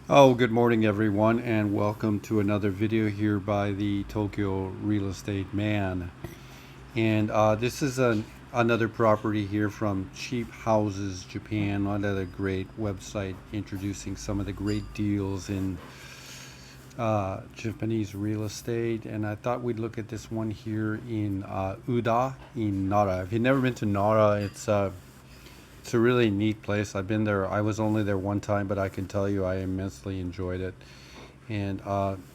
Oh, good morning, everyone, and welcome to another video here by the Tokyo Real Estate Man. And this is another property here from Cheap Houses Japan, another great website introducing some of the great deals in Japanese real estate. And I thought we'd look at this one here in Uda in Nara. If you've never been to Nara, it's a really neat place. I've been there. I was only there one time, but I can tell you I immensely enjoyed it. And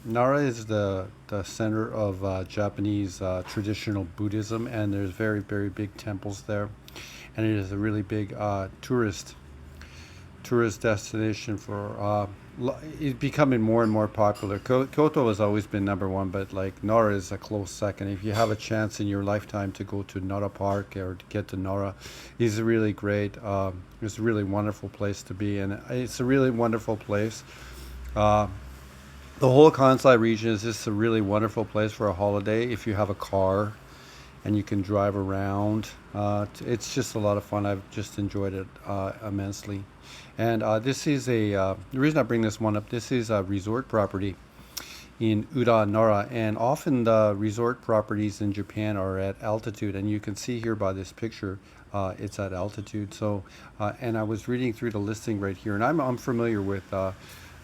Nara is the center of Japanese traditional Buddhism, and there's very, very big temples there. And it is a really big tourist destination for it's becoming more and more popular. Kyoto has always been number one, but like Nara is a close second. If you have a chance in your lifetime to go to Nara Park or to get to Nara, it's a really great. It's a really wonderful place to be, and it's a really wonderful place. Uh, the whole Kansai region is just a really wonderful place for a holiday if you have a car and you can drive around. It's just a lot of fun. I've just enjoyed it immensely. And this is the reason I bring this one up, this is a resort property in Uda, Nara. And often the resort properties in Japan are at altitude. And you can see here by this picture, it's at altitude. So, and I was reading through the listing right here, and I'm familiar with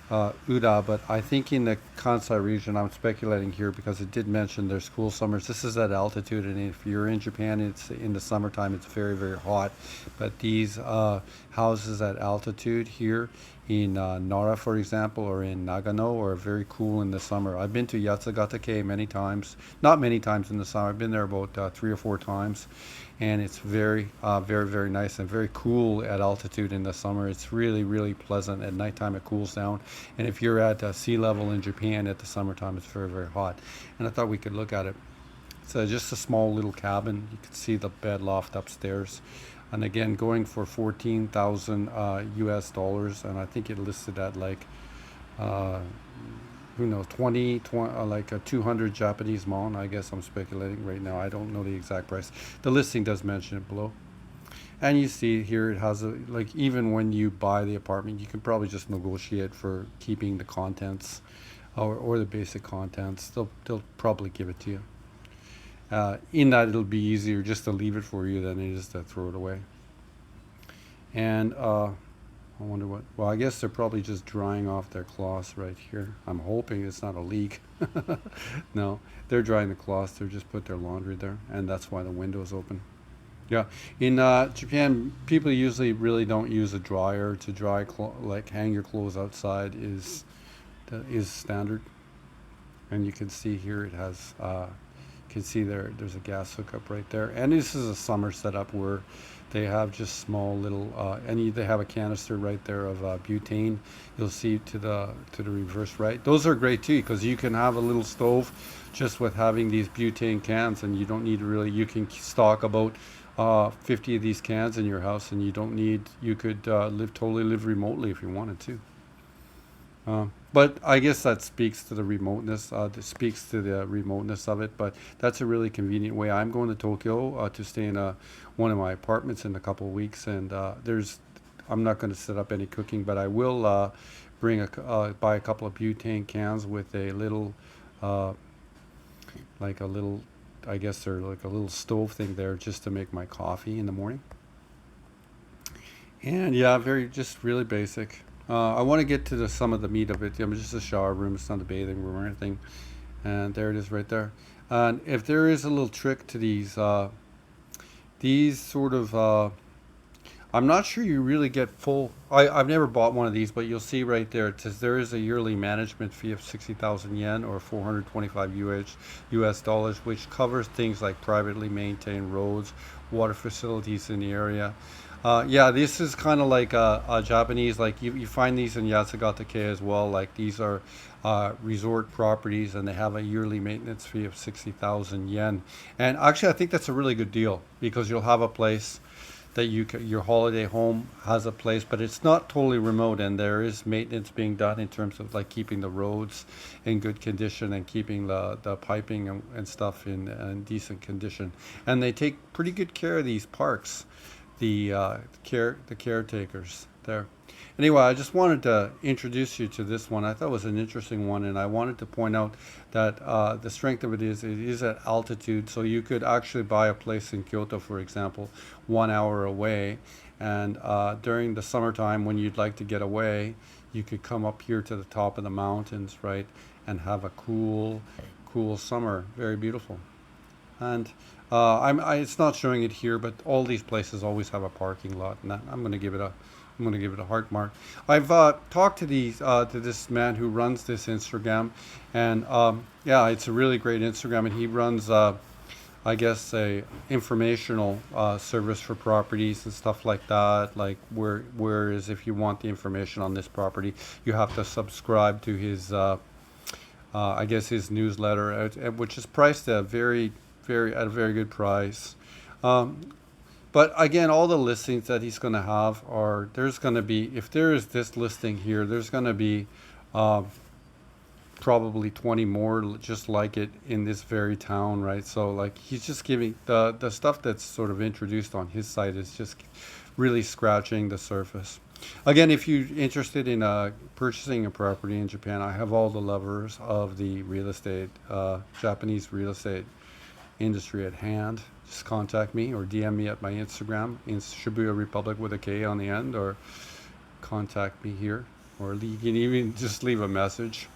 Uda, but I think in the Kansai region, I'm speculating here because it did mention there's cool summers. This is at altitude, and if you're in Japan, it's in the summertime, it's very, very hot. But these houses at altitude here in Nara, for example, or in Nagano, are very cool in the summer. I've been to Yatsugatake many times, not many times in the summer. I've been there about 3 or 4 times, and it's very, very nice and very cool at altitude in the summer. It's really, really pleasant. At nighttime, it cools down, and if you're at sea level in Japan at the summertime, it's very, very hot. And I thought we could look at it. It's just a small little cabin. You can see the bed loft upstairs. And again, going for 14,000 US dollars. And I think it listed at like, uh, who knows, 20 like a 200 Japanese mon. I guess I'm speculating right now. I don't know the exact price. The listing does mention it below. And you see here it has a, like, even when you buy the apartment, you can probably just negotiate for keeping the contents or the basic contents. They'll probably give it to you. In that it'll be easier just to leave it for you than it is to throw it away. And I wonder what. Well, I guess they're probably just drying off their cloths right here. I'm hoping it's not a leak. No, they're drying the cloths. They're just put their laundry there, and that's why the window is open. Yeah, in Japan, people usually really don't use a dryer to like hang your clothes outside is standard. And you can see here it has you can see there's a gas hookup right there, and this is a summer setup where they have just small little they have a canister right there of butane. You'll see to the reverse right. Those are great too because you can have a little stove just with having these butane cans, and you don't need really, you can stock about 50 of these cans in your house, and you could totally live remotely if you wanted to. But I guess that speaks to the remoteness. That speaks to the remoteness of it. But that's a really convenient way. I'm going to Tokyo to stay in one of my apartments in a couple of weeks, and I'm not going to set up any cooking, but I will buy a couple of butane cans with a little, uh, like a little, I guess they're like a little stove thing there, just to make my coffee in the morning. And yeah, very just really basic. I want to get to some of the meat of it. Just a shower room. It's not a bathing room or anything. And there it is right there. And if there is a little trick to these sort of, I'm not sure you really get full. I've never bought one of these, but you'll see right there. It says there is a yearly management fee of 60,000 yen or 425 US dollars, which covers things like privately maintained roads, water facilities in the area. Yeah, this is kind of like a Japanese, like you find these in Yatsugatake as well. Like these are resort properties, and they have a yearly maintenance fee of 60,000 yen. And actually, I think that's a really good deal because you'll have a place that your holiday home has a place, but it's not totally remote, and there is maintenance being done in terms of like keeping the roads in good condition and keeping the piping and stuff in decent condition. And they take pretty good care of these parks, the caretakers there. Anyway, I just wanted to introduce you to this one. I thought it was an interesting one, and I wanted to point out that the strength of it is at altitude. So you could actually buy a place in Kyoto, for example, 1 hour away, and during the summertime when you'd like to get away, you could come up here to the top of the mountains, right, and have a cool summer. Very beautiful. And it's not showing it here, but all these places always have a parking lot, and I'm going to give it a heart mark. I've talked to this man who runs this Instagram, and yeah, it's a really great Instagram, and he runs I guess a informational service for properties and stuff like that. Like whereas if you want the information on this property, you have to subscribe to his I guess his newsletter, which is priced at a very good price. Um, but again, all the listings that he's going to have are there's going to be if there is this listing here, there's going to be uh, probably 20 more just like it in this very town, right? So like he's just giving the stuff that's sort of introduced on his site is just really scratching the surface. Again, if you're interested in purchasing a property in Japan, I have all the levers of the Japanese real estate industry at hand. Just contact me or DM me at my Instagram in Shibuya Republic with a K on the end, or contact me here, or you can even just leave a message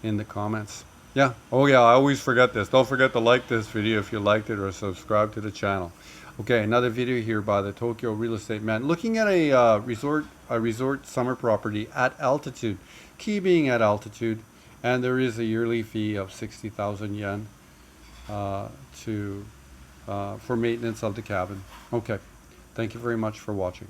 in the comments. Yeah. Oh yeah, I always forget this. Don't forget to like this video if you liked it, or subscribe to the channel. Okay, another video here by the Tokyo real estate man looking at a resort summer property at altitude. Key being at altitude, and there is a yearly fee of 60,000 yen uh, to for maintenance of the cabin. Okay, thank you very much for watching.